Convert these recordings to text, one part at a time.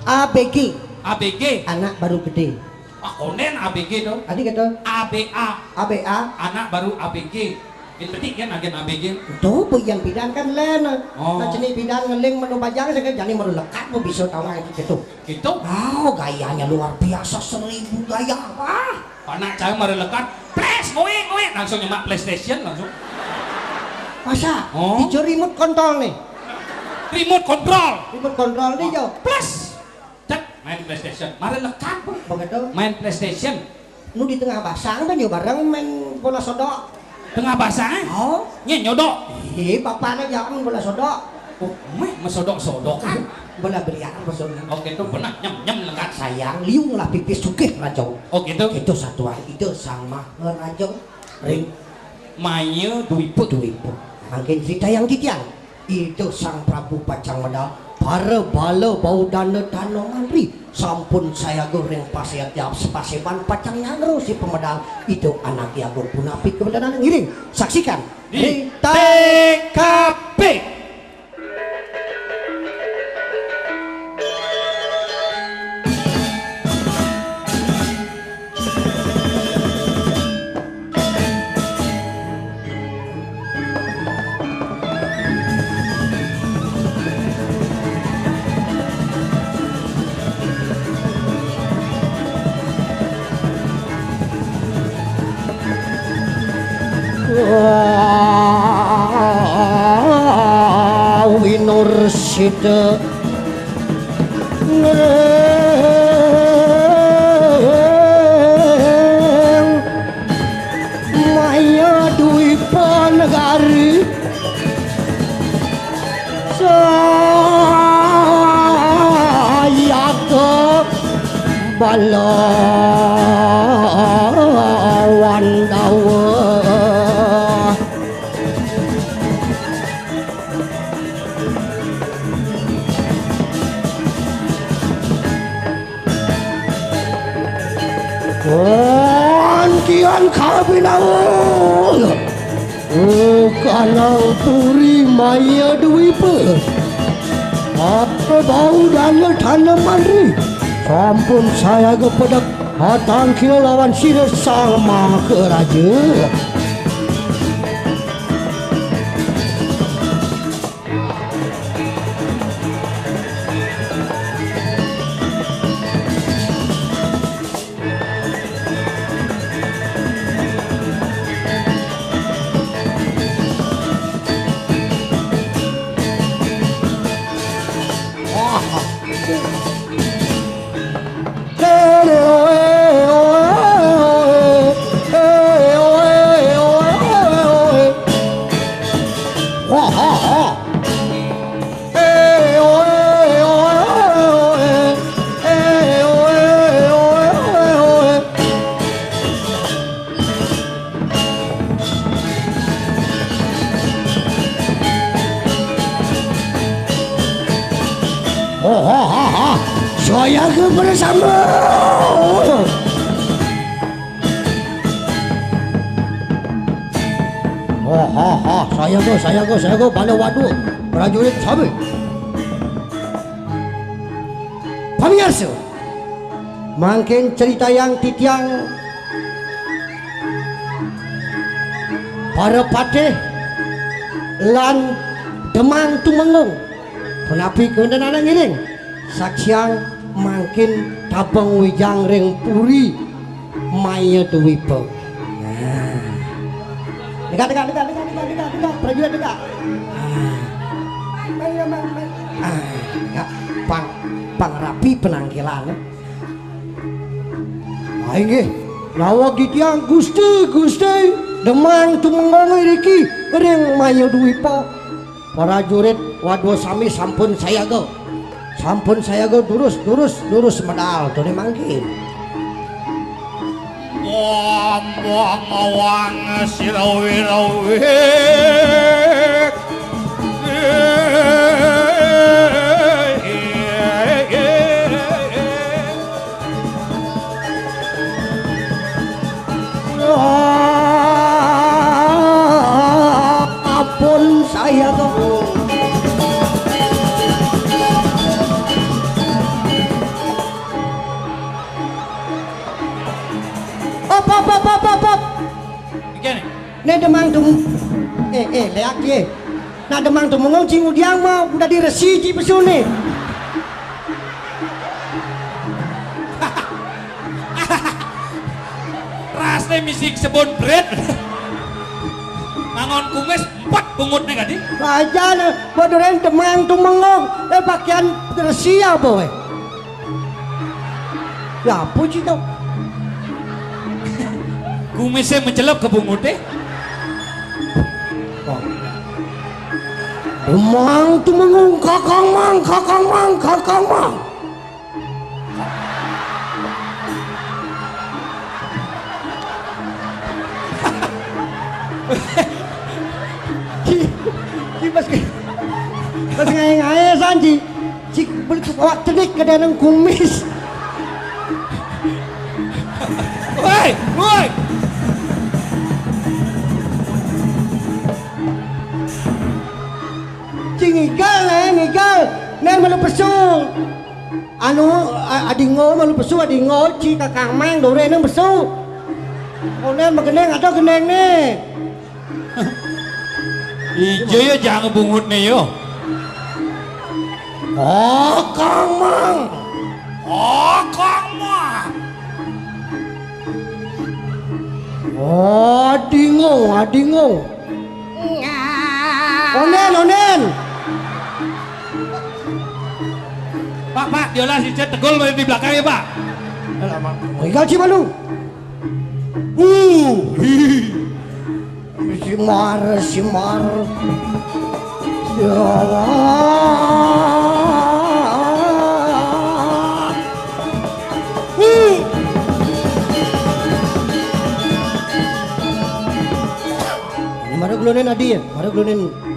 ABG. ABG. Anak baru gede. Ah, konen ABG dong. Tadi kata ABA. ABA. Anak baru ABG. Itu tadi kan agen ABG. Itu bagian bidang kan len. Oh. Nah jenis bidang ngeling menu bajang saya jadi menu lekat mau bisa tahu itu gitu. Gitu. Oh gayanya luar biasa 1000 gaya. Wah. Anak saya mari lekat. Flash, ngoe langsung nyemak PlayStation langsung. Masa? Oh. Hijau remote control nih. Remote control. Remote control nih jo. Plus. Cek main PlayStation. Mari lekat. Begitu. Main PlayStation. Nu di tengah basang kan yo bareng main bola sodok. Tengah basah. Oh. Nye nyodok. Bapaknya jangan bola sodok. Oh, mesodok-sodok kan. Bola belian maksudnya. Oh gitu benar nyem lekat. Sayang liung lah pipis sugih rajong. Oh gitu. Itu satuan itu sama rajong. Ring Maya Dwiput. Mungkin cerita yang titian. Itu sang Prabu Pacang Medal para bala bau dana mantri sampun saya goreng pasiat jawab sepaseban Pacang Nyagro si pemedal itu anak Yago Punapit kemudian ngiring saksikan di TKP. Winursida Maya Dwipa Negari saya ke balawan dawa Kian kabinawul kanang puri Maya Dwipa apa bau dana tanaman ri sampun saya kepedak hatang kilo lawan sirah sama ke raja saya ke bersama saya go bala waduh prajurit sabi pamirsa mungkin cerita yang titiang para patih lan demang tumengung penapi kemudian anak ngiring saksiang makin tabang wijang ring puri Maya Dwipa. Nah, dekat prajurit dekat. Pang rapi penangkilan. Inggih lawak ditiang Gusti demang tumengong riki ring mayu duwi po para jurit waduh sami sampun saya go durus medal tuh manggil buang awang sirawi apun saya go op Gini. ne demang tum leak ye na demang tumungong cingu diang mah udah diresi ci pesune Rasnya misik sebon bread. Mangon kumis 4 bungut nih kadi. aja na bodoren demang tumungong pakaian resi apa we ya apa sih tau Kumisnya mencelup ke bungutnya. demang tumungong kakang mang pas ngai sanji cik beli awak cedik ke dalam kumis Woi cing ngigal nen malu pesu anu adingo malu pesu adingo ci kakang mang dore nang pesu oh nen mageneng atau geneng nih Ijo ya jangan bungut nih yo. kakang mang adingo onen Pak, diolah si Cet tegul di belakang ya Pak. ngigal ci malu simar ya Allah ini mana gelurin adi ya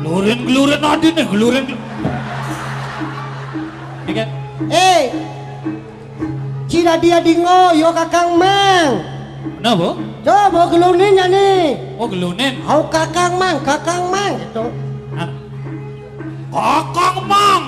Gelurin adi nih, gelurin. Ini kan? Cina dia dingo yo kakang mang Kenapa? coba gelurinnya nih Oh gelunin. au kakang mang gitu Kakang mang.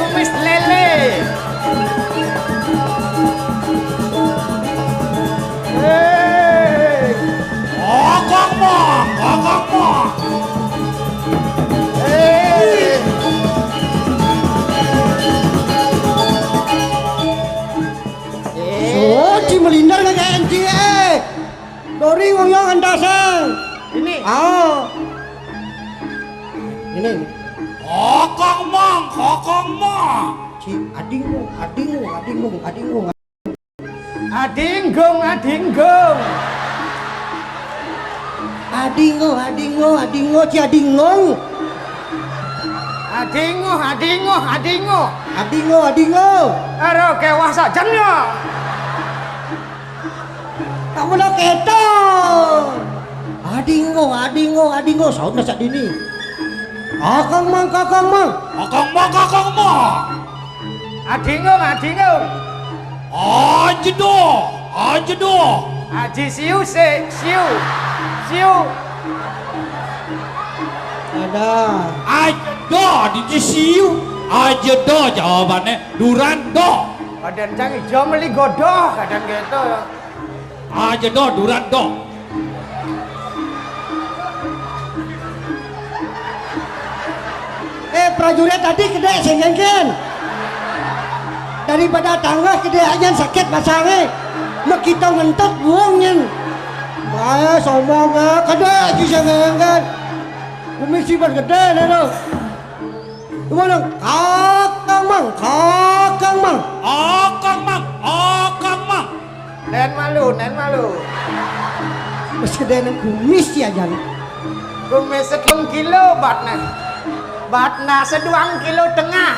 Kumis lele. Kakang mang. oh ci melindar kagak enti dori wong yang andasang Ini ini Kakang mang. ci adingo adingo ci adingong adingo Aro kewah sajennya. kamu nak keto adingo saud nasak dini kakang mang Adingung. Ajedo. Aji siu. ada Ajedo di siu. Ajedo jawabannya Durando. Badan canggih jauh meli godoh kadang gitu. Ajedo Durando. prajurit tadi gede sengengken daripada tangga gede aja sakit pasangnya mak kita ngentot buangin sombong gede aja sangat komisi bergede nih gimana kakang mang Kang Mang. nen malu mas gede nang kumis ya jan kumis 1 kilo batna 2 kilo tengah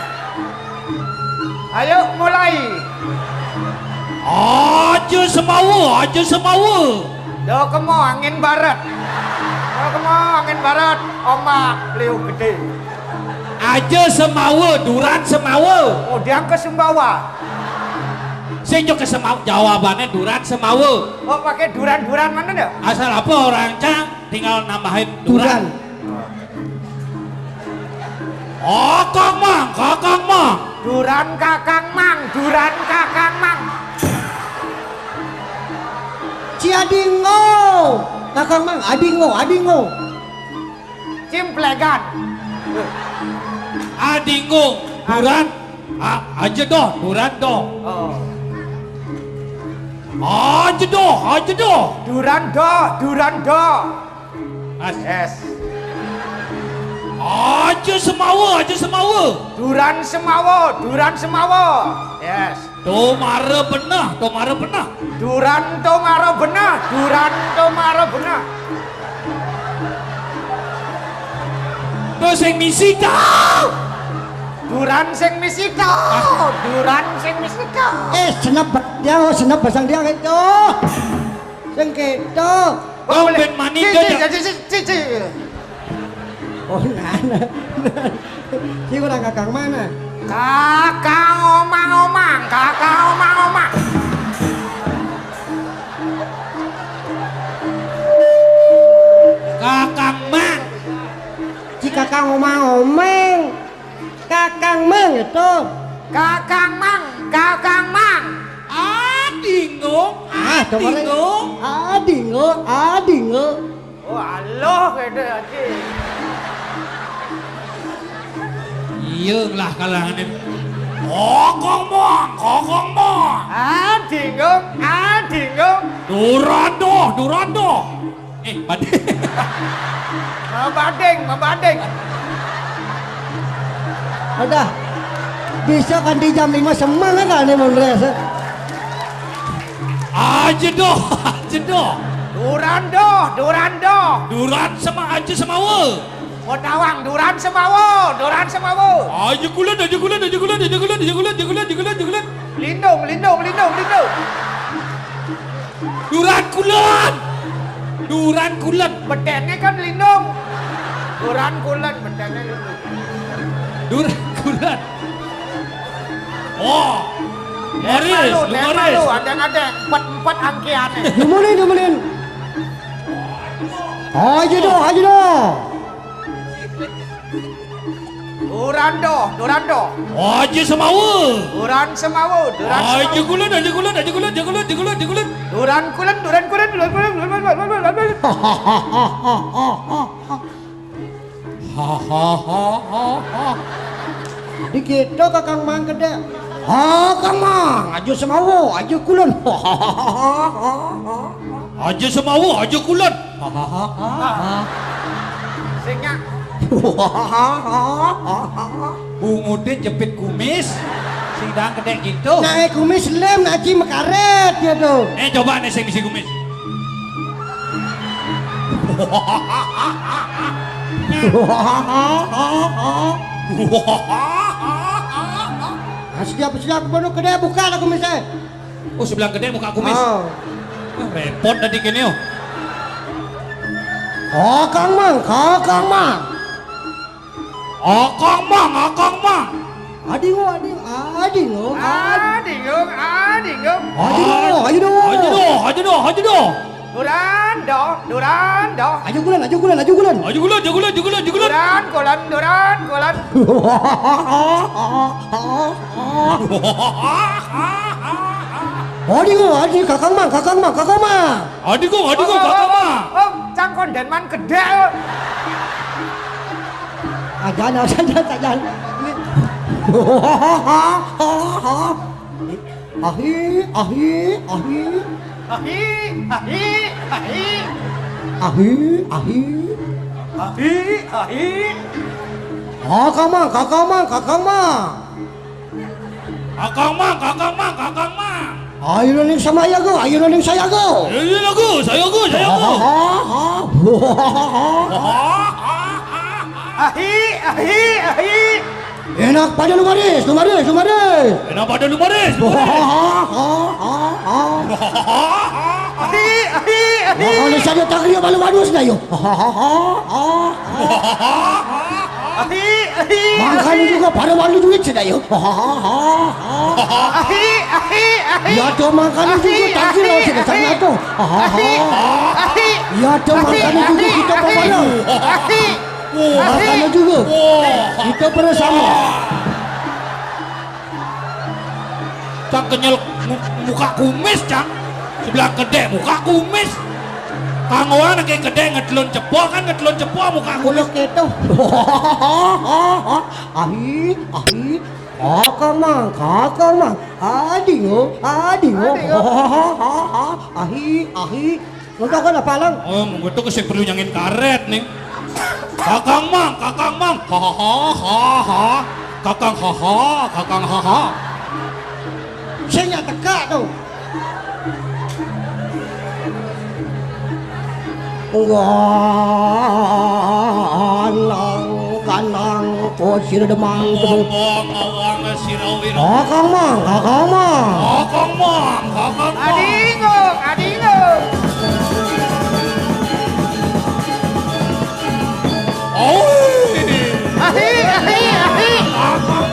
ayo mulai Aja semawa do kemo angin barat omak liu gede aja semawa duran semawa oh dia ke Sumbawa sing jo ke semawa jawabannya duran semawa oh pakai duran mana dah asal apa orang cang tinggal nambahin duran Kakang Mang duran kakang mang Ciadingo kakang mang adingo cimplegan adingo duran aja doh duran doh oh aja doh duran do As, yes aja semawa duran semawo yes to mare benah duran to maro benah to sing misi kau duran sing misi kau senap pasang dia gitu sing gitu kau ben mani cici oh nana si kurang kakang mana kakang omang Kakang Mang si kakang omeng kakang mang itu kakang mang adingo oh aloh gede aja iya lah kalangan ini Kakang Mang adingo Durando membanding udah bisa kan di jam 5 semangat kan nih Mondres aja doh duran sama aja semawa Potawang duran semawo aja kulan lindung duran kulan bedennya kan lindung duran kulan bedennya lindung duran kulan oh Moris ada empat angkiannya Numelin aja doh Durando aja semawa duran semawo aja kulan duran kulan dikit do kakang mang gede kakang mang aja semawo aja kulon aja semawa aja kulan singnya Bungudin jepit kumis sidang gede gitu naik kumis lem naci mekaret ya tuh coba nih saya misi kumis siap bono gede buka lah kumisnya oh sebelah gede muka kumis repot tadi gini oh kakang mang adingo aja doh Durando aja kulan duran adingo kakang mang adingo kakang mang oh cangkon denman gede jangan Ahi, ahi, ahi, Ahi, ahi, ahi. ahi, ahi. Ahi, ahi. Kakang mang, kakang mang, kakang mang. Kakang mang, kakang mang, kakang mang. Ayo naning sama ya go, ayo naning saya go. Iya lagu, saya go, saya go. Ahi, ahi, ahi. Enak pada lumaris, lumaris, lumaris. Kenapa ada lumaris? Ahi, ahi, ahi. Kalau saya tak lihat malu-malu sudah yo. Ahi, ahi. Makan juga pada malu duit sudah yo. Ahi, ahi, ahi. Ya tuh makan juga tak kira sudah saya tuh. Ahi, ahi. Ya tuh makan juga kita pemana. Ahi. Makan juga kita bersama. Cang kenyal muka kumis, Cang. Sebelah gede muka kumis. Kangoan kayak gede ngedelon cepol kan ngedelon cepol muka kumis. Kuluk itu. Ahi, ahi. Kakang mang. Adingo, adingo. Ahi, ahi. Nonton kan apa lang? Oh, itu kesek perlu nyangin karet nih. Kakang mang, kakang mang. Ha. Kakang ha. Saya teka tuh. Ganang posir demang tuh. Ngomong awang sirawir. Kakang mang. Kakang mang. Adingo, adingo. Oh. Ahi, ahi, ahi. Kakang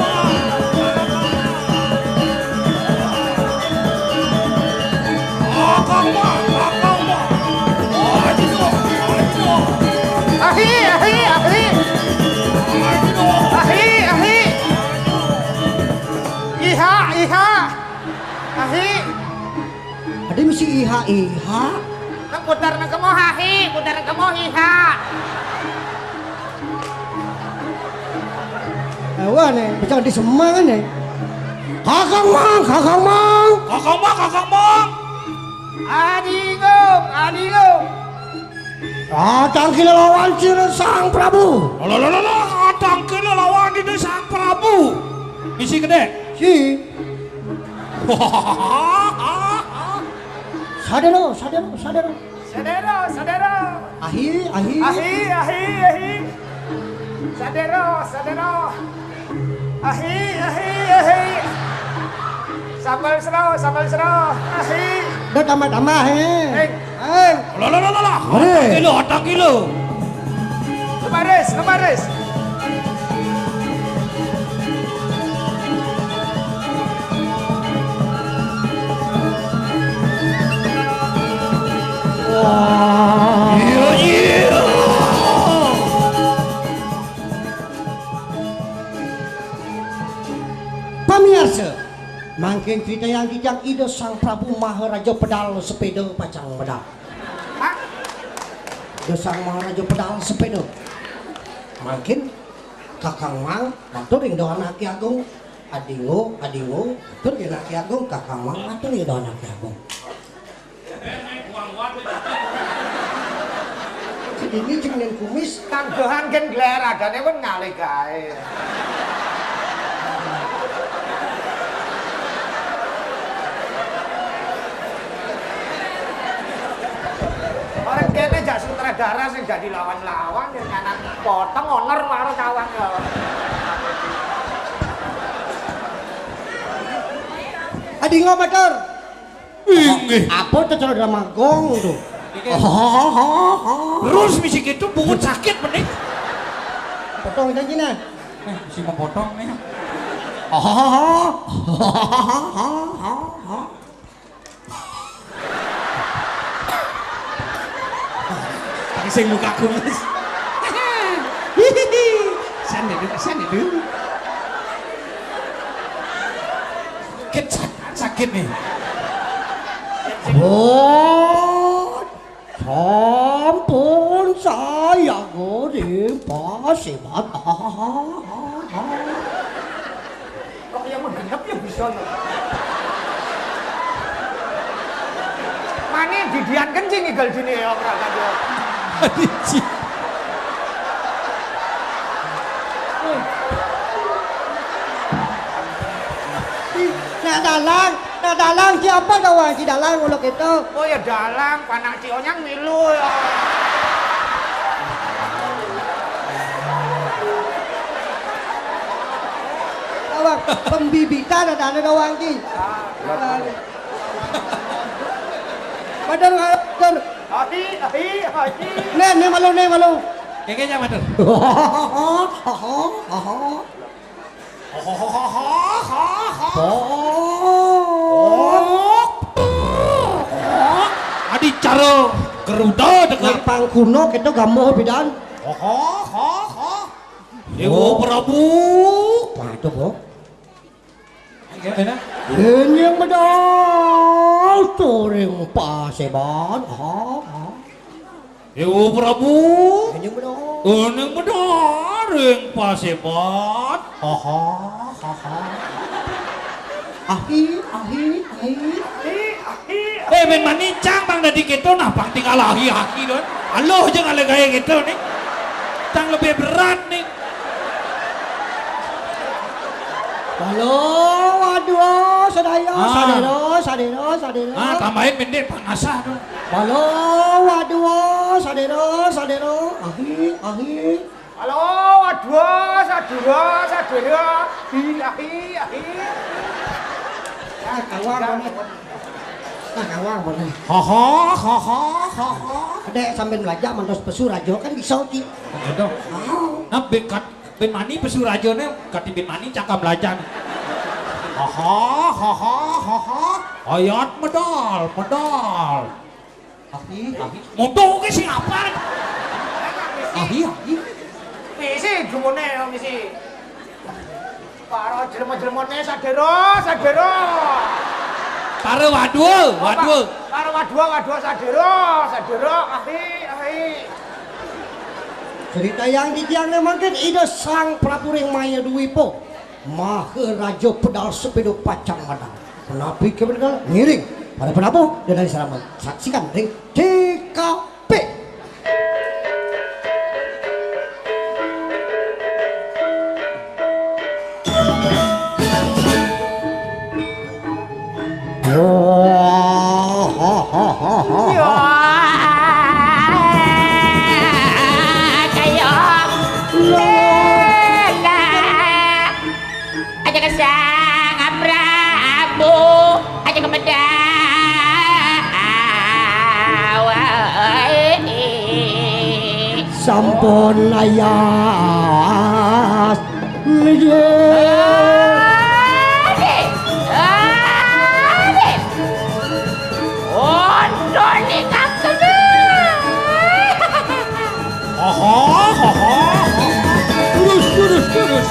mang. Kakang mang. Oh, itu. Ahi, ahi, ahi. Ahi, ahi. Iha, iha. Ahi. Ada misi iha. Nang putar nang kemo hahi, putar nang kemo iha. Wah nih, bisa di semangan nih. Kakang mang. Kakang mang. Adingo, adingo. Datang kita lawan Sang Prabu. Loh, tangkil lawan di Sang Prabu. Misi gede. Si. Sadero. Sadero. Ahi. Ahi. Sadero. Ahi. Sambal sero. Ahi. Udah tambah he. Loh, tangkil. Lebares. Wah. Iya. Pamirsa, mangkin cerita yang kijang ide Sang Prabu Maharaja Pedal Sepeda Pacang Medal. Hah? Ide Sang Maharaja Pedal Sepeda. Mangkin Kakang Mang matur ing doa Aki Agung. Adingo, matur ing Aki Agung. Kakang Mang matur ing doa Aki Agung. Ini jeneng kumis Tanggohan gen gleradane pun ngalih kae. Orang kene jak sutradara sing jadi lawan-lawan yang nyanan potong honor karo kawan ya. Adingo matur. Inggih. Apa tuh cara drama gong tuh? Terus misi gitu bungut sakit mending. Potong itu gini. Si mau potong nih. Sing muka kumis. Sana dulu. Sakit nih. Oh, sampun saya goreng pasibat. Kok yang menggenap ya bisa. Wani didian kencing igel dine ya ora kanjo. Nak dalang siapa kawan si dalang ulo gitu. Oh ya dalang, panak cionyang milu ya. Kawan pembibitan ada kawan ki. Padahal kan. Ahi. Nih malu. Kayaknya matur. Adi cara geruda dekat Lapang kuno kita gamoh bidan. Dewa Prabu. Wah itu kok. Enak. Ini yang bedal turing paseban. Dewa Prabu. Ini yang bedal. Uneng medaring pasebat. Ahi. Ben manicang bang dadi gitu nah bang tinggal ahi-ahi don. Aloh jangan ada gaya gitu nih. Tang lebih berat nih. Halo, waduh, sadaya, sadero. Ah tambahin pendek panasah don. Halo, waduh, sadero. Ahi. Halo, waduh, sadura. Ahi. Kawang bener. Haha. Adek sambil belajar mantos pesu rajo kan bisa ki. Gitu. Nah ben mani pesu rajone kati ben mani cakap belajar. Haha. Ayat medal. Ahi. Moto ke sing apa? Ahi. Misi gumone ya misi. Karo jelema-jelemone sadero. Karo waduh. Karo waduh sadero. Ahi. Cerita yang ditiangnya mungkin ide sang Prabu Ring Maya Dwipo Maharaja pedal sepedo pacang madang. Penapi kebenaran ngiring pada penabuh dan dari selamat. Saksikan ring TKP. Sampun ayas Terus.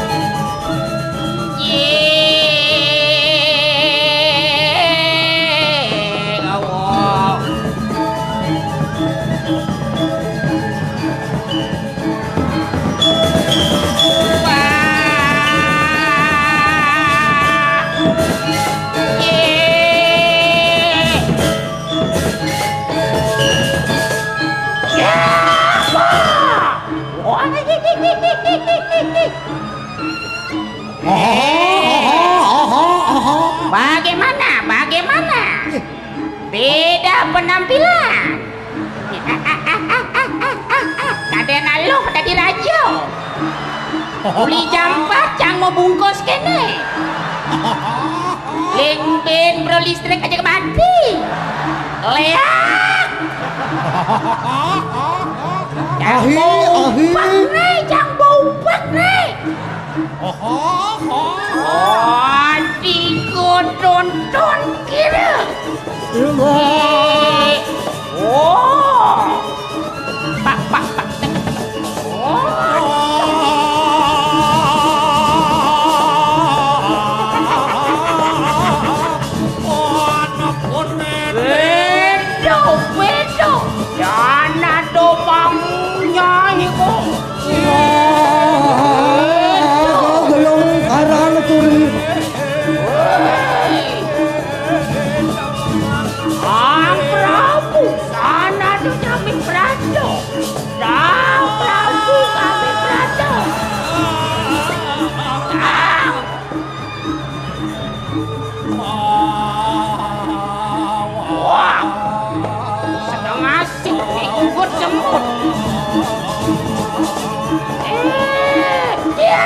Bagaimana? Beda penampilan. Ada naloh tadi raja. Uli jampat cang mau bungkus kene. Lengben bro listrik aja mati. Leak. Jang bau umpat nih. Adiko tonton kira. Pak. Bedo. Jana domang nyai kok. Iya.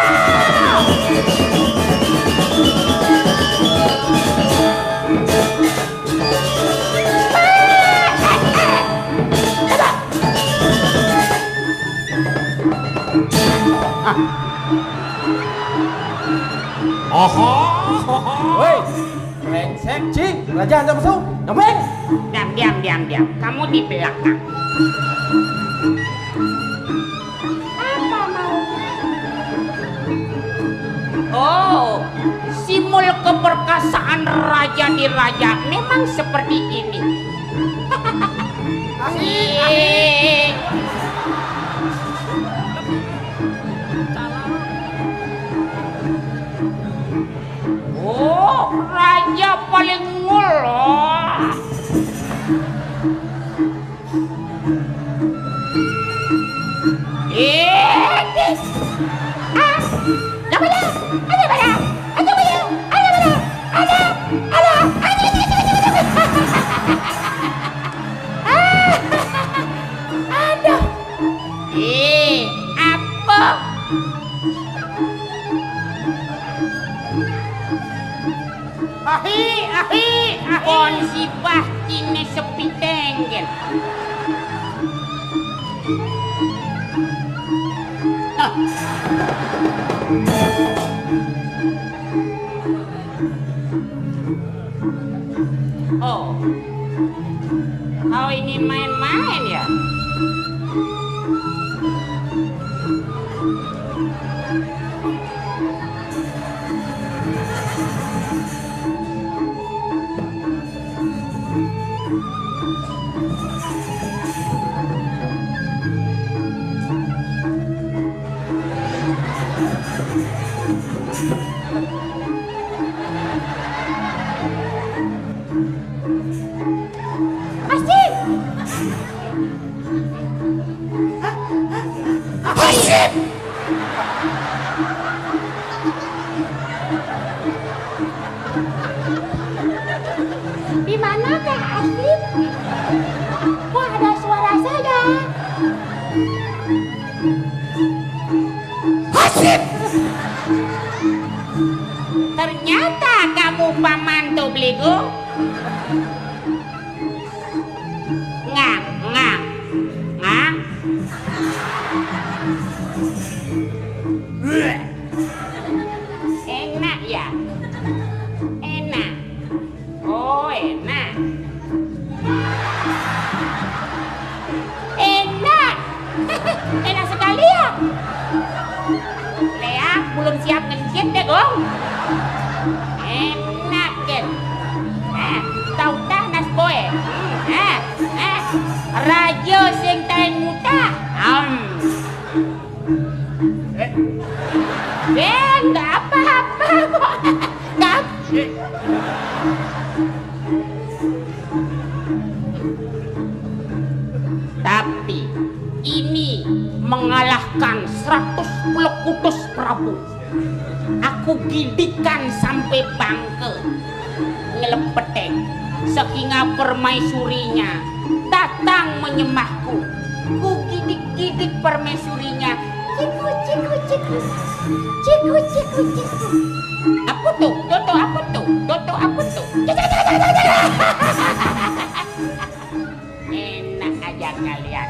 Oho. Woi, brengsek cing, raja hantar musuh, domeng. Diam. Kamu di belakang. Apa mau? Oh, simul keperkasaan raja di raja memang seperti ini. Cie. Oh, raja paling ngulon. Apa? Ahi. Kon si Bastine sepi tenggel. Oh, kau ini main-main ya? Asik! Di manakah Asif? Kok ada suara saya? Asif! Ternyata kamu pamantu beliku. Ngak. Enak ya? Enak. Oh, enak. Enak sekali ya? Lea, belum siap ngencit deh, Gong. Enak, kan? Tahu dah nas boy. Raja sing tain muta. Enggak apa-apa kok. Enggak. Tapi ini mengalahkan 110 kutus Prabu. Aku gidikan sampai bangke ngelepeteng sehingga permaisurinya datang menyembahku. Ku gidik permaisurinya. Ciku. Apa tuh? Toto apa tuh? Enak aja kalian.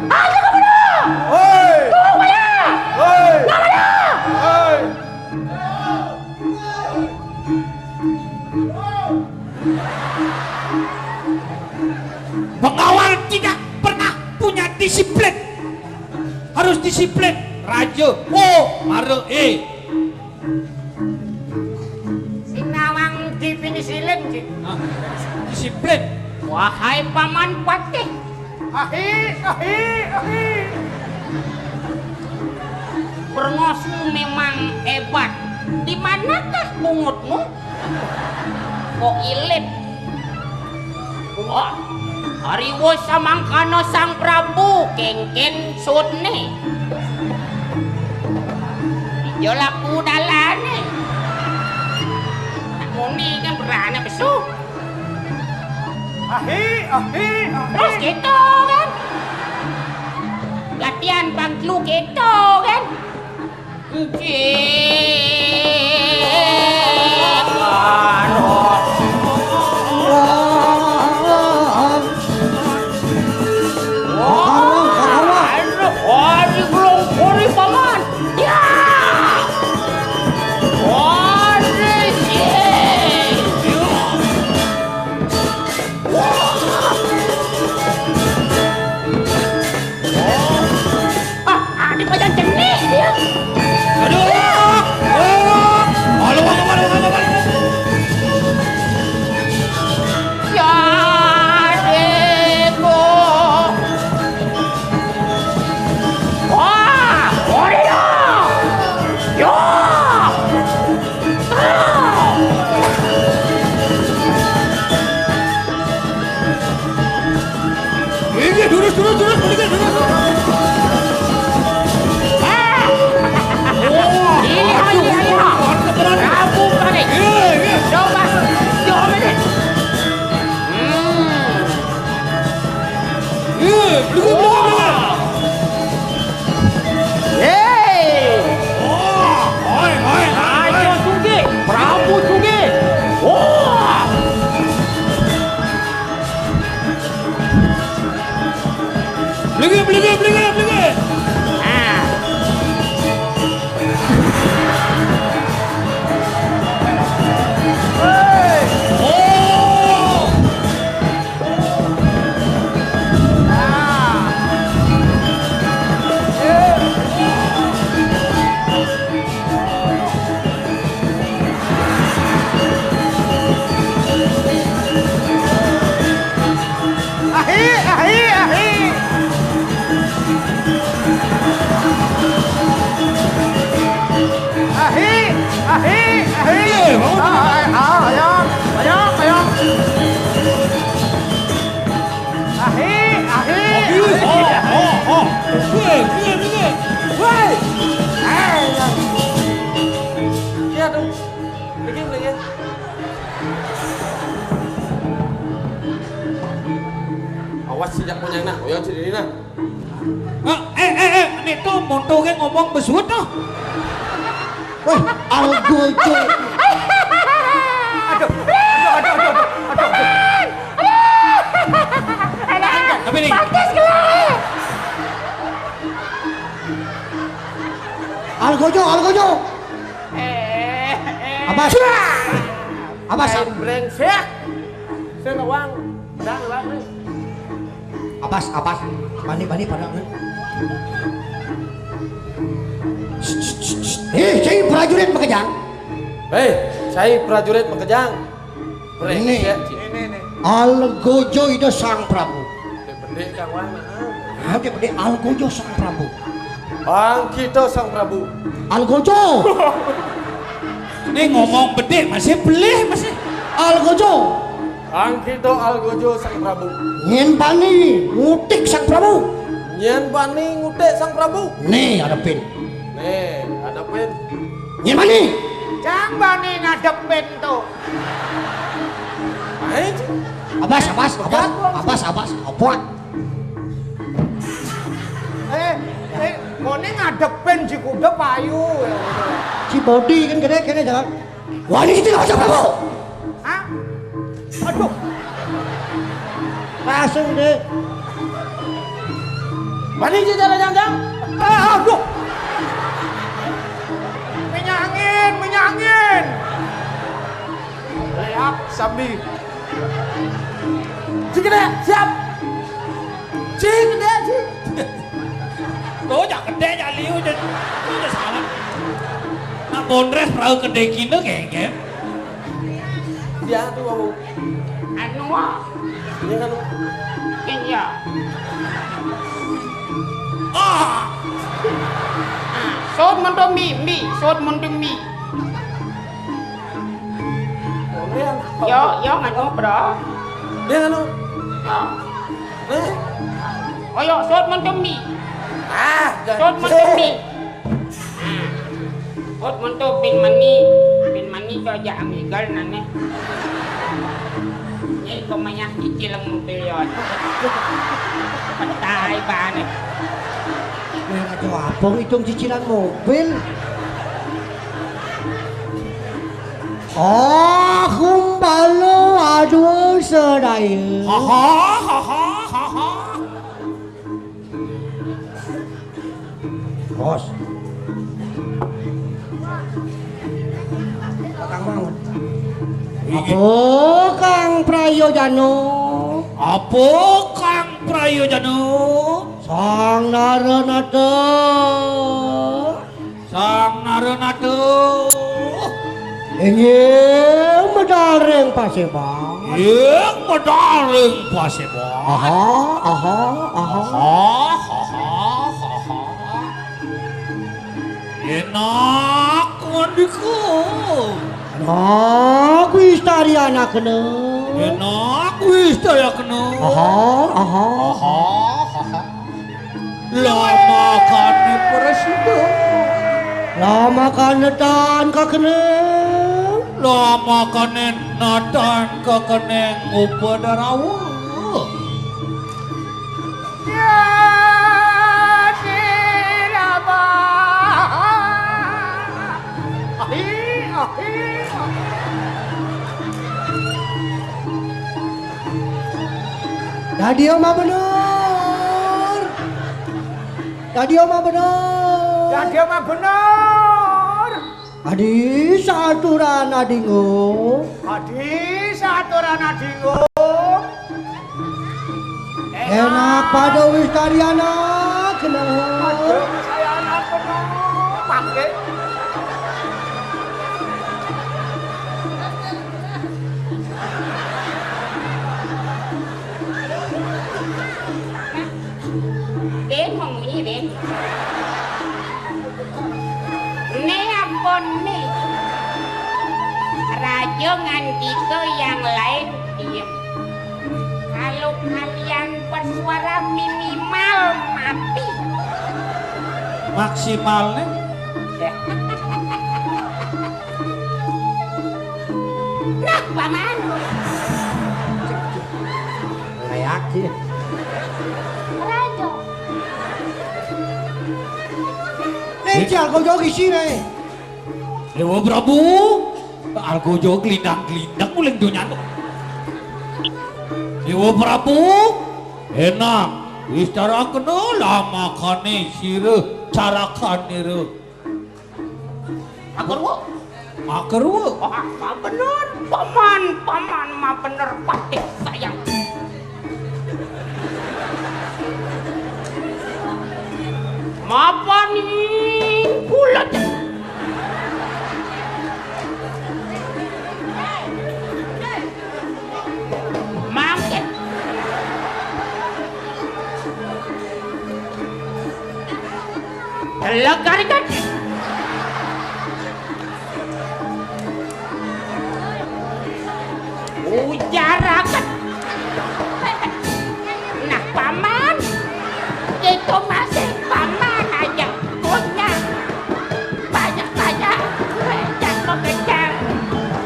Ayo kemana? Woi! Kemana? Woi! Kemana? Woi! Pengawal tidak pernah punya disiplin. Harus disiplin. Raja. Oh, mare Sinawang dipinisilin sih. disiplin. Wahai paman patih, Ahi! brengosmu memang hebat. Di manakah bungutmu? Kok ilit? Wah, hariwo samangkano sang Prabu kengken sudne. Jolaku dalane. Nak muni kan berana besu. Ahi! Terus gitu kan? Gak latihan bang lu gitu kan. Awas sejak punya anak, yang sini nah. Ini tuh montoge ngomong besut noh. Wah, algojo. Apa ini? Algojo. Abas. Brengsek. Saya ngawang. Dan lari. Abas. Mani pada. Saya prajurit Makejang. Saya prajurit Makejang. Ini. Algojo itu sang Prabu. Gede Kang Wana. Gede Algojo sang Prabu. Bang kita sang Prabu. Algojo. Ini ngomong bede masih belih masih. Algojo. Bang kita Algojo sang Prabu. Nyen bani ngutik sang Prabu. Nyen bani ngutik sang Prabu. Nih adepin. Nih, hadapin. Nyen bani. Jang bani ngadepin tuh. Ayo. Abas. Apa? Kone ngadepin si kuda payu. Si body kan gede kene jalan. Wah ini kita sang Prabu. Hah? Aduh. Langsung deh. Bani jalan jang. Aduh. Menyangin. Leak sambi. Cik gede, siap. Cik gede, cik. Tuh jak gede jak liu udah salah. Nak bondres perahu gede gini kayaknya. Dia tuh mau. Anu Ini kan. kaya. Sốt mendung mi. Yo nganu bro. Dia kan. Nih. Oh yo sốt mendung mi. Jangan. Sốt mendung mi. Sốt mendung pin mani cho dạ amigal nane. Ini kau banyak cicil mobil yo. Patay ba nih? Raja Abong hitung cicilan mobil. Oh, kumbalo aduh sedaya. Bos. Kang bangun. Apa Kang Prayojano? Apa Kang Prayojano? Sang Narenata. Sang Narenata. Ingin medaring Paseban. Yang medaring Paseban. Aha. Enak mandiku. Enak wis tari anak kena. Enak wis daya kena. Aha. Lama kane presiden. Lama kanetan kakene. Lama kane natan kakene ngupadarawa. Ya diraba. Ahi. Tadi omah bener. Tadi omah bener. Ya dia mah bener. Adi saturan adingo. Adi saturan adingo. Enak pada wis tari anak kena. Aduh, saya anak penuh. Pakai. Den ngomong ini Den. Nih ampun nih. Raja nganti ke yang lain diem. Kalau kalian bersuara minimal mati. Maksimalnya Nah, paman. Yakin. Raja. Jangan kau jogi sini. Dewa Prabu. Algojo gelindang-gelindang mulai dunia tuh. Dewa Prabu. Enak. Wis cara kena lama kane sire cara kanire. Akerwo. Apa bener? Paman mah bener patih sayang. Mapa nih bulat. Mangket. Legarikan. Ujarakan. Nah paman, itu masih paman aja punya banyak kejar mengejar.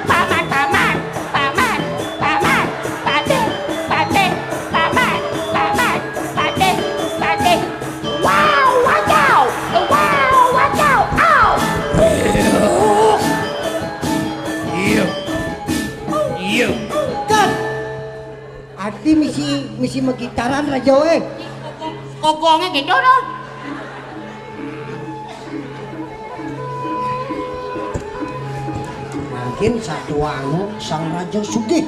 Paman, paman, pade. Wow, wajau, au. Iya. Kan. Adi misi megitaran raja we. Kokongnya gitu dong. Mungkin satu anu sang raja sugih.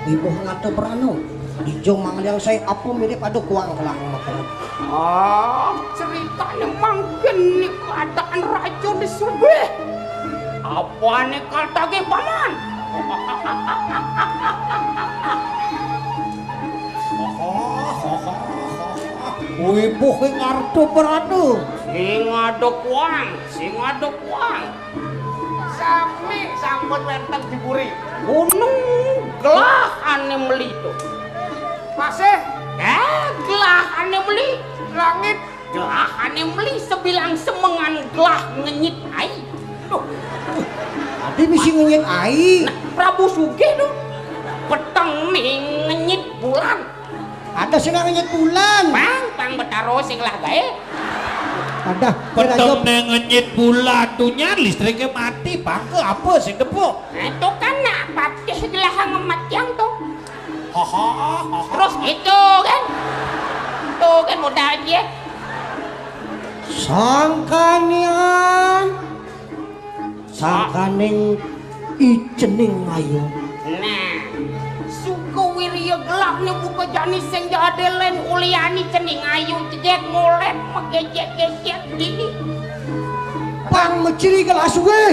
Ibu ngata berano. Ijo mangliang saya apa mirip adu kuang kelang makan. Ceritanya mungkin nih keadaan raja di Subeh. Apa nih kata ke paman? Ibu ki ngarto berano. Sing ada kuang. Sami sambut wenteng diburi. Gunung gelah ane meli itu. Masih Gelah ane meli. langit. Gelah ane meli sebilang semengan gelah ngenyit ai. Duh, Adi misi ngenyek ai. nah Prabu Sugih tuh peteng nih ngenyit bulan. Ada sing ngenyek bulan. Pang betaro sing lah gae. Ada Petem ngenyit bulan dunia listriknya mati bangke apa sih depok. Itu kan nak baptis gelah ngemat yang tuh. Hahaha. Terus itu kan. Tuh kan modal aja. sangkanian sangkaning icening ayu. Nah, suku wirya gelap nih buka jani sing jadelen uliani cening ayu cedek molek megejek-gejek gini. Pang meciri kelas gue.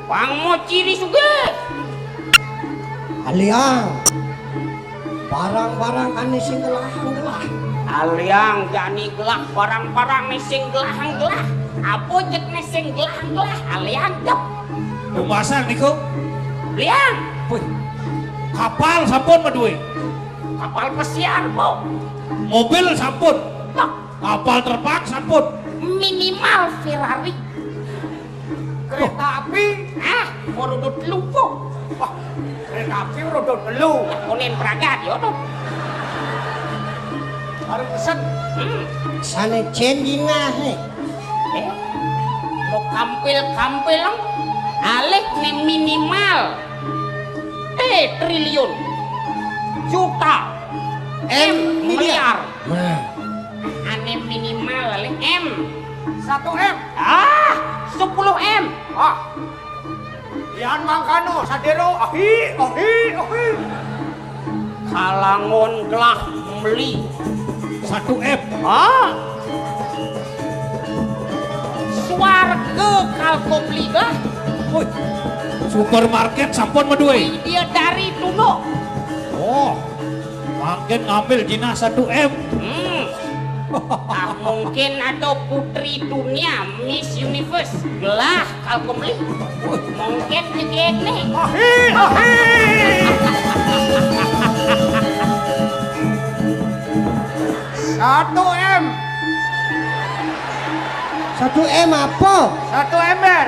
Pang mau ciri suge. Aliang. Barang-barang ane sing gelah-gelah. Aliang jani gelah barang-barang nih sing gelah-gelah. Apa jet nih sing gelah-gelah aliang dep. Pumasan niko. Liang. Wih, kapal sampun madui. Kapal pesiar po. Mobil sampun. Tok. Kapal terbang sampun. Minimal Ferrari. Kereta api. Merudut lupo. Wah, kereta api rodot telu. Kunin pragat yo tuh. Harus pesen. Sane cendina he. Mau kampil lang. Alek nih minimal. Triliun. Juta. Miliar. Nah, Ane minimal alek M. 1 M. 10 M. Yan mangkano sadero ahi. Kalangon gelah beli. 1 M. Swarga kalko beli lah. Wih, supermarket sampun madui. Dia dari Tuno. Oh, makin ngambil jina 1 M. Mungkin ada putri dunia Miss Universe gelah kalko beli. Mungkin jegek nih. Ahi. 1 M. 1 M apa? 1 ember.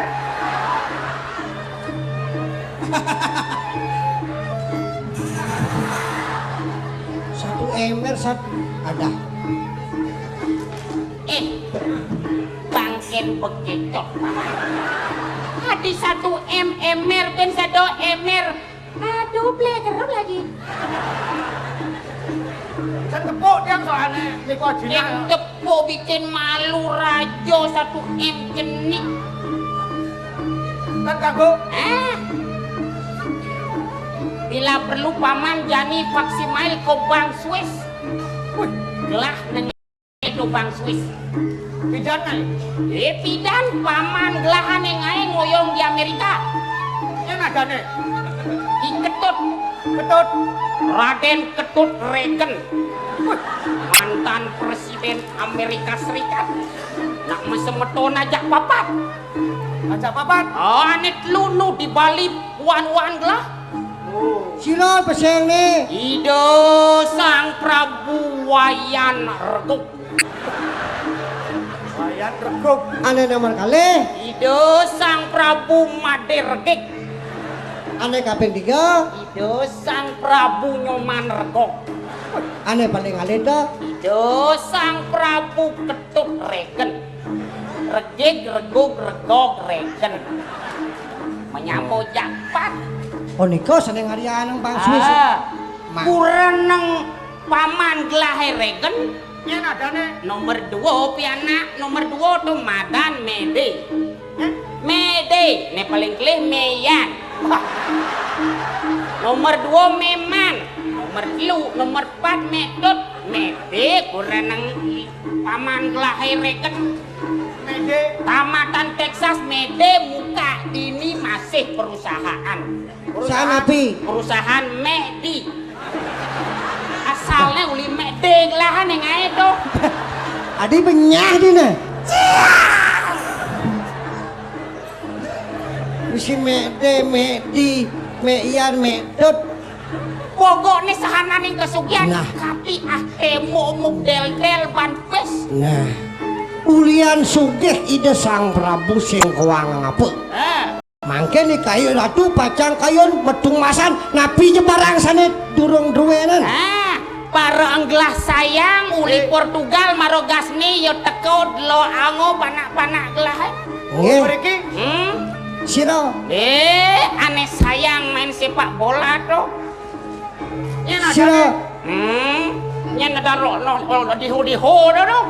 Satu ember satu ada. Bangken bekecot. Adi 1 M emer dan 1 emer. Aduh, blegerem lagi. Saya tepuk dia soalnya niku Yang ajina. tepuk bikin malu rajo 1 M jenik. Kan kanggo Bila perlu paman jani Vaksimail ke Bank Swiss. Gelah neng itu Bank Swiss. pidana. Pidan paman gelahan yang aing ngoyong di Amerika. Yang nadane Di Ketut. ketut. Raden Ketut Reagan. Mantan Presiden Amerika Serikat. Nak mesemeton ajak papat. Ajak papat. Anet lunu di Bali wan-wan gelah. Sino peseng nih? Ide Sang Prabu Wayan Reguk. Wayan reguk. Ane nomor kali. Ide Sang Prabu Made Regik. Ane kaping 3. Ide Sang Prabu Nyoman Regok. Ane paling kali dah. Ide Sang Prabu Ketut Regen. Regik, reguk, regok, regen. Menyambut japat. Oh niko seneng harian ng Bang Swiss. Kureneng paman gelahe regen. Yang nadane Nomor 2 pianak, nomor 2 tuh Madan Mede. Mede, ne paling kelih Meyan. Nomor 2 Meman. Nomor 4 Medot. Mede kureneng paman gelahe regen. mede. Tamatan Texas Mede muka dini masih perusahaan. Saan api? Perusahaan Medi. Asalnya uli Mede gelahan yang aja tuh. Adi benyah di na. Misi mede, medi, meyan, medot. Pokok nih sahanan yang kesugihan. Nah. Tapi emo del ban pes. Nah, ulian sugih ide Sang Prabu sing keuangan apa? Mangke nih kayu ratu pacang kayun metung masan napi je barang sana durung duwenan. para anggelah sayang uli Portugal marogasni yo teko lo ango panak-panak gelah. Nggih. Mriki Sira. Aneh sayang main sepak bola tuh. Sira. Nya ada diho tuh.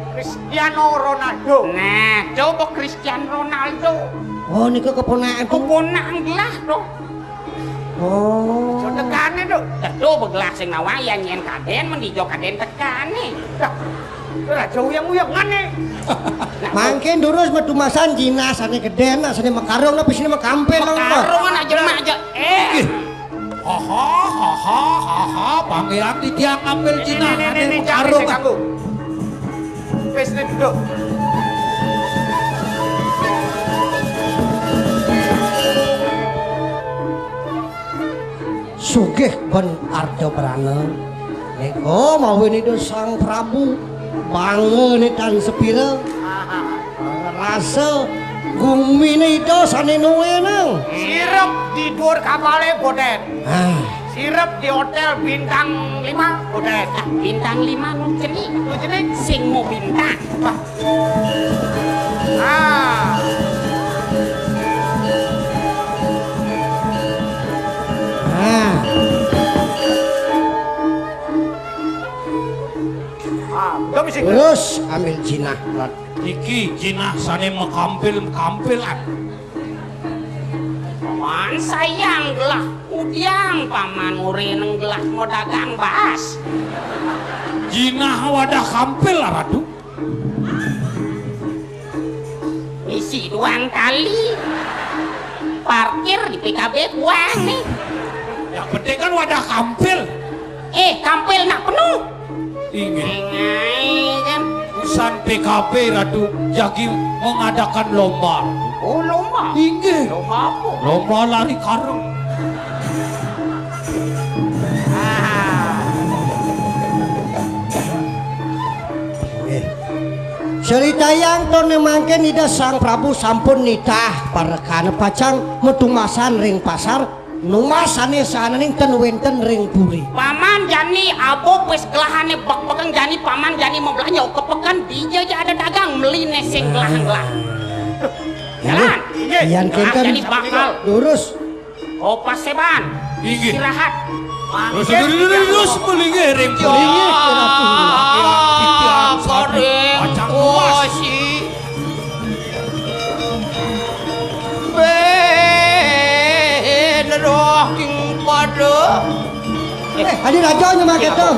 Cristiano Ronaldo. Nah, coba Cristiano Ronaldo. Oh niku keponakan tuh. Keponakan gelah tuh. Oh. So tekane tuh. Tuh begelah sing nawayan yen kaden mendijo kaden tekane. Ora jauh yang uyangan nih. Mangkin durus metu masan Cina sane gede nak sane mekarong tapi sini mekampel nang. Karungan aja aja. Hahaha, pangeran titiang ngambil Cina ane karung. Wis duduk. Sugih kon Arjo Prana. Nego mawen itu Sang Prabu bangun tan sepira. Rasa gumine itu sane nuwe nang. Sirep di dhuwur kapale Boden. Sirep di hotel bintang 5 Boden. Bintang 5 nu cenik. Lu jenis Sing mau bintang. Terus ambil Cina. Iki Cina sane mekampil-kampilan. Paman sayang gelah udiang paman urineng gelah mau dagang bas. Cina wadah kampil lah ratu. Isi doang kali. Parkir di PKB buang nih. Yang penting kan wadah kampil. Kampil nak penuh. Ingin Kan. urusan PKP ratu jadi mengadakan lomba. Oh lomba. Ingin Lomba apa? lomba lari karung. Cerita yang tone mangken ida Sang Prabu sampun nitah parekana pacang metumasan ring pasar numasane sananing ten wenten ring puri. Paman jani abo wis gelahane bak-bakan jani paman jani mau belanja kepekan dia aja ada dagang meline sing gelah-gelah. Jalan. Yan kenten Jadi bakal. lurus. Opas seban. Ingin Istirahat. terus melingi ring puri. Pacang luas. Roking pada Adi raja nyama keto.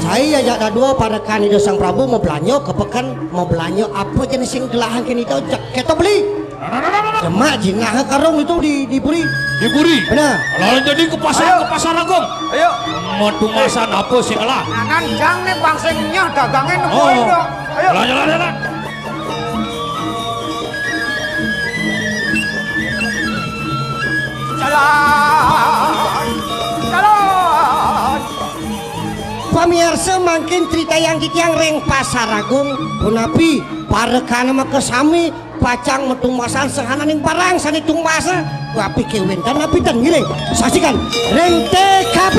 Saya ajak ada dua pada kan itu Sang Prabu mau belanja kepekan mau belanja apa jenis sing gelahan kini itu kita beli. Demak jinah karung itu diburi. Diburi. Benar. Lalu jadi ke pasar Agung. Ayo. Mau tumasan apa sih lah? Nanan jang nih bangsingnya dagangnya Oh. nemuin dong. Ayo. Jalan. Jalan. Pamirsa makin cerita yang kitiang ring pasar Agung punapi parekana mah kesami pacang metumasan sehananing parang sani tumasa wapi kewentan api dan gile saksikan ring TKP.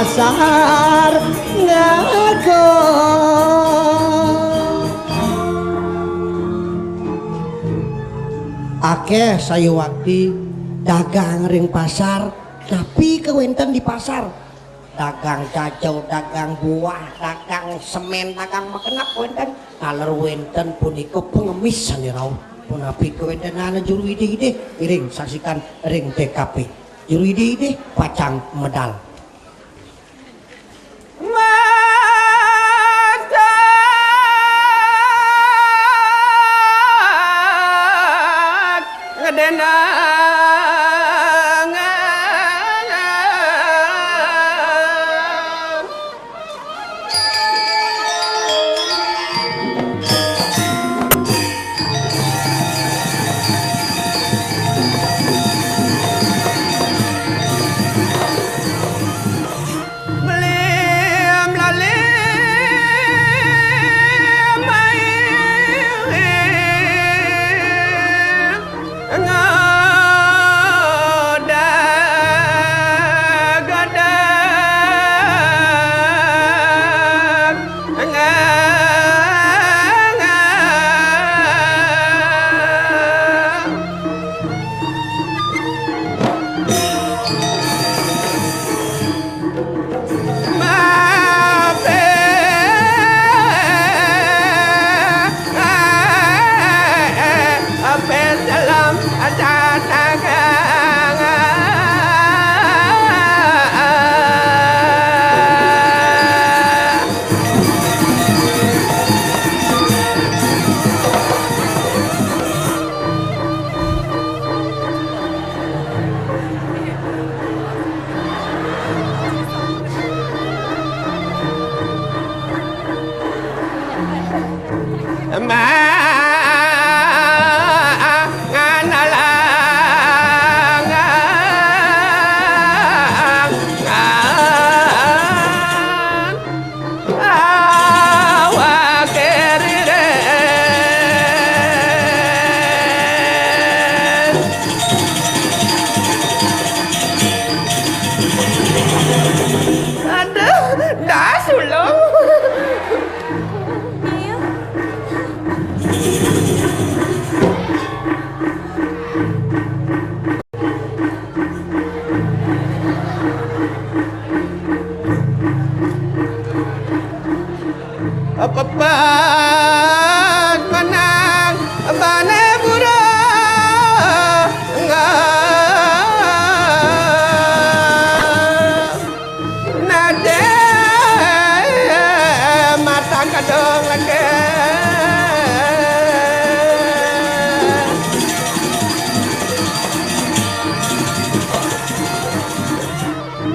pasar ngago akeh sayuwakti dagang ring pasar tapi kewenten di pasar dagang cacau, dagang buah, dagang semen, dagang makenap wenten aler wenten punika pengemis sanirau punapi kewentenana juru ide-ide iring saksikan ring TKP juru ide-ide pacang medal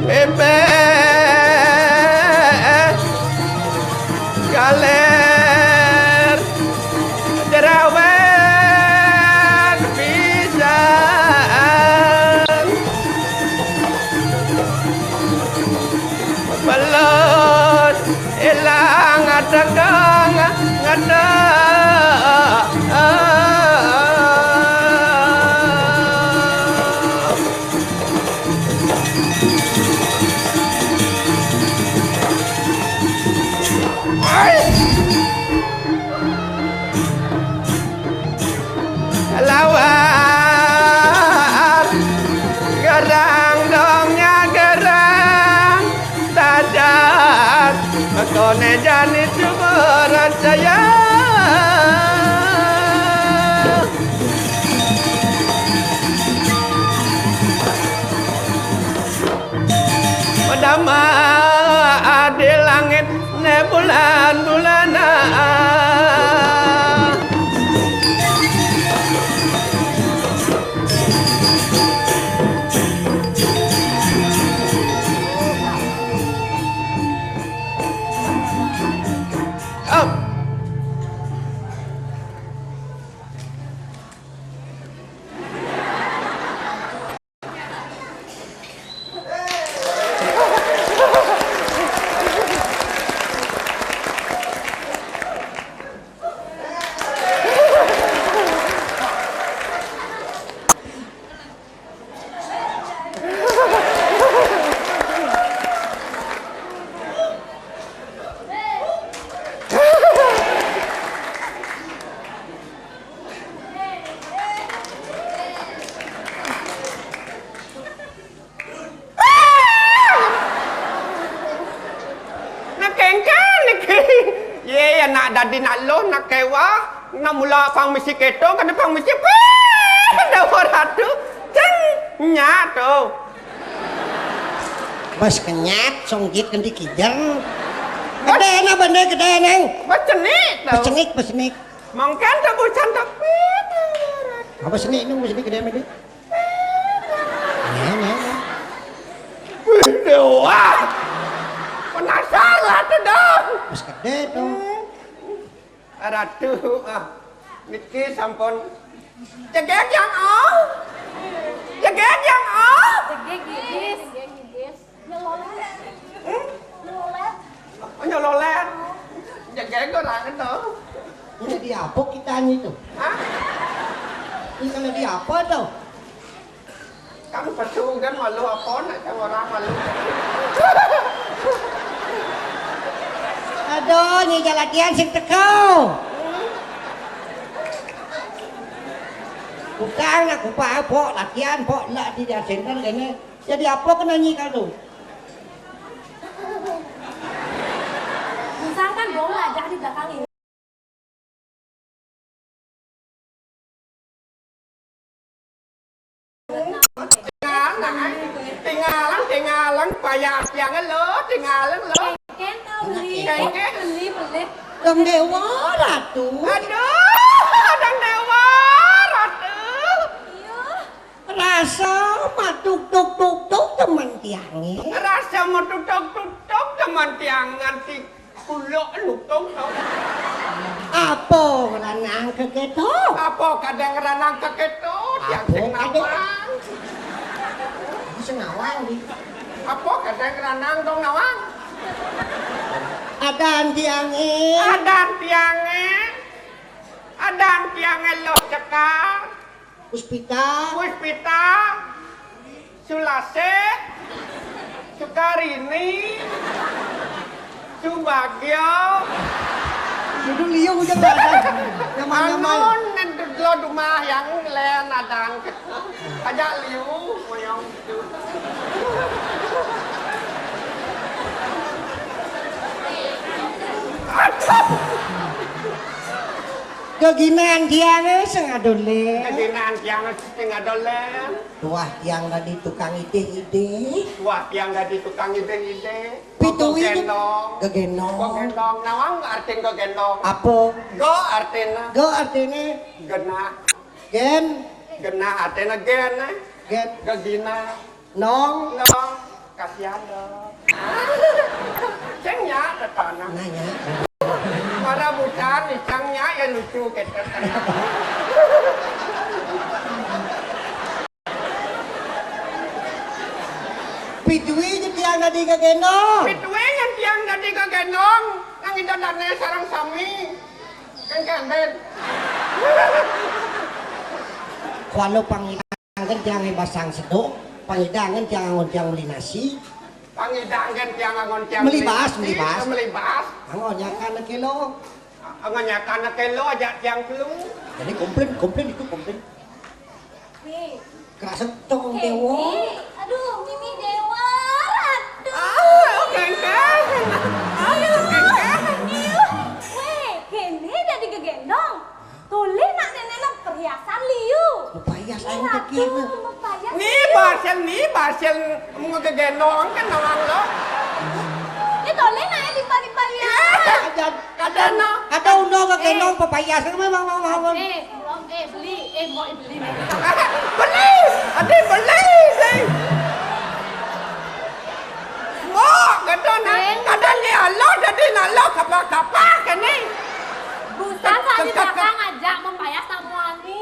Pepe galer jerawat pisan balut ilang adakang ngada lawan gerang dongnya gerang dadat kone jani cuma saya Padama di langit ne bulan-bulana dadi nak lo nak kewa nak mula pang misi keto kan pang misi dah ratu ceng nyato Bas kenyat songgit kendi kijar gede na bende gede neng bacenik tau bacenik mungkin tak bucan tapi apa seni nu bacenik gede mede Dewa penasaran tu dong bas gede dong Ratu niki sampun jegek yang jegek yang Gigis. nyololet jegek orang itu ini di apa kita itu hah ini kalau di apa tuh kamu percuma kan malu apa nak orang malu aduh ini latihan sing tekau bukan aku pok latihan pok lah di center ini jadi apa kena nyi kalau Misalkan bola jangan di belakang ini. tinggalan payah yang lo tinggalan lo Ken tahu beli. dong dewa ratu aduh dan dewa ratu rasa matuk tuk teman tiangnya rasa mau tutuk teman tiangan ti kulok lutung apa ranang keketok apa kadang ranang keketut yang sing nawang senawang di apa kadang ranang dong nawang adan tiangnya adan tiange lo cekar puspita Sulase Sukarini Subagio duduk liung udah gak ada nyaman lo rumah yang len adan ajak liu moyong keginan tiangnya sengadole keginan tiang setengah dolen wah tiang tadi tukang ide wah tiang dari tukang ide pitu ini gendong kegenong nawang artin go gendong apa go artina gena gena artina gen gen gegina nong nong kas ada. Cengnya tetana. Nanya. Para bukan cangnya ya lucu kita. Pitui jadi yang tadi kegendong. Pitwe yang tiang tadi kegendong, yang itu dana sarang sami. Kan kangen. Kalau pangidangan jangan basang sedok, pangidangan jangan tiang beli nasi. Pangidangan tiang angon tiang Melibas. melibas. Angonnya kan kilo. Angonnya karena kilo aja tiang flu. Jadi komplain itu komplain. Nih, Kerasa tong Kenny. dewo. Aduh, Mimi Dewa. Oke. Ayo, Weh, Kenny jadi kegendong. Tuli nak nenek perhiasan liu. Lupa saya Ratu, kira. mempayas Nih basel mau kegendong kan orang lo. Ini tuli nak lipat-lipat ya. Kadang Ada undang kegendong papaya sama mau. Beli. Mau beli. beli, ada beli sih. Mau kadang ni Allah jadi Allah kapal kan ni. Bukan tadi belakang ngajak mempayas tamuani.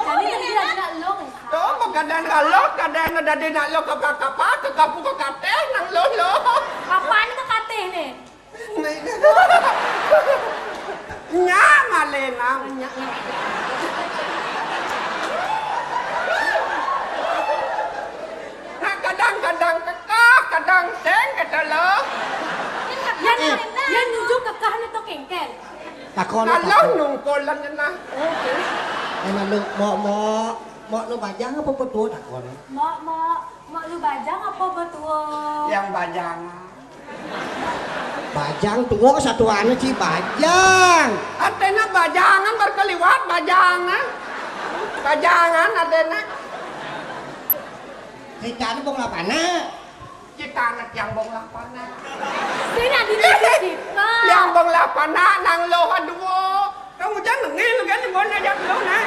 Jadi tidak lo. Tuh kadang Allah kadang ada di nak lo kapal ke kapu ke kate nang lo. Kapan ke kate nih? Nya malenang. Nah kadang kekah, kadang seng kata lo. Yan nunjuk kekah nito kengkel. Takon Kalau nungkolan na. Emang lu mau lu bajang apa betul takon? Mau lu bajang apa betul? Yang bajang. Bajang tua kesatuannya sih bajang. Adena bajangan berkeliwat bajangan. Bajangan adena. Kita ini bong lapana. Kita anak yang bong lapana. Sini di kita. Yang bong lapana nang lo haduo. Kamu jangan ngil kan di mana yang lo na.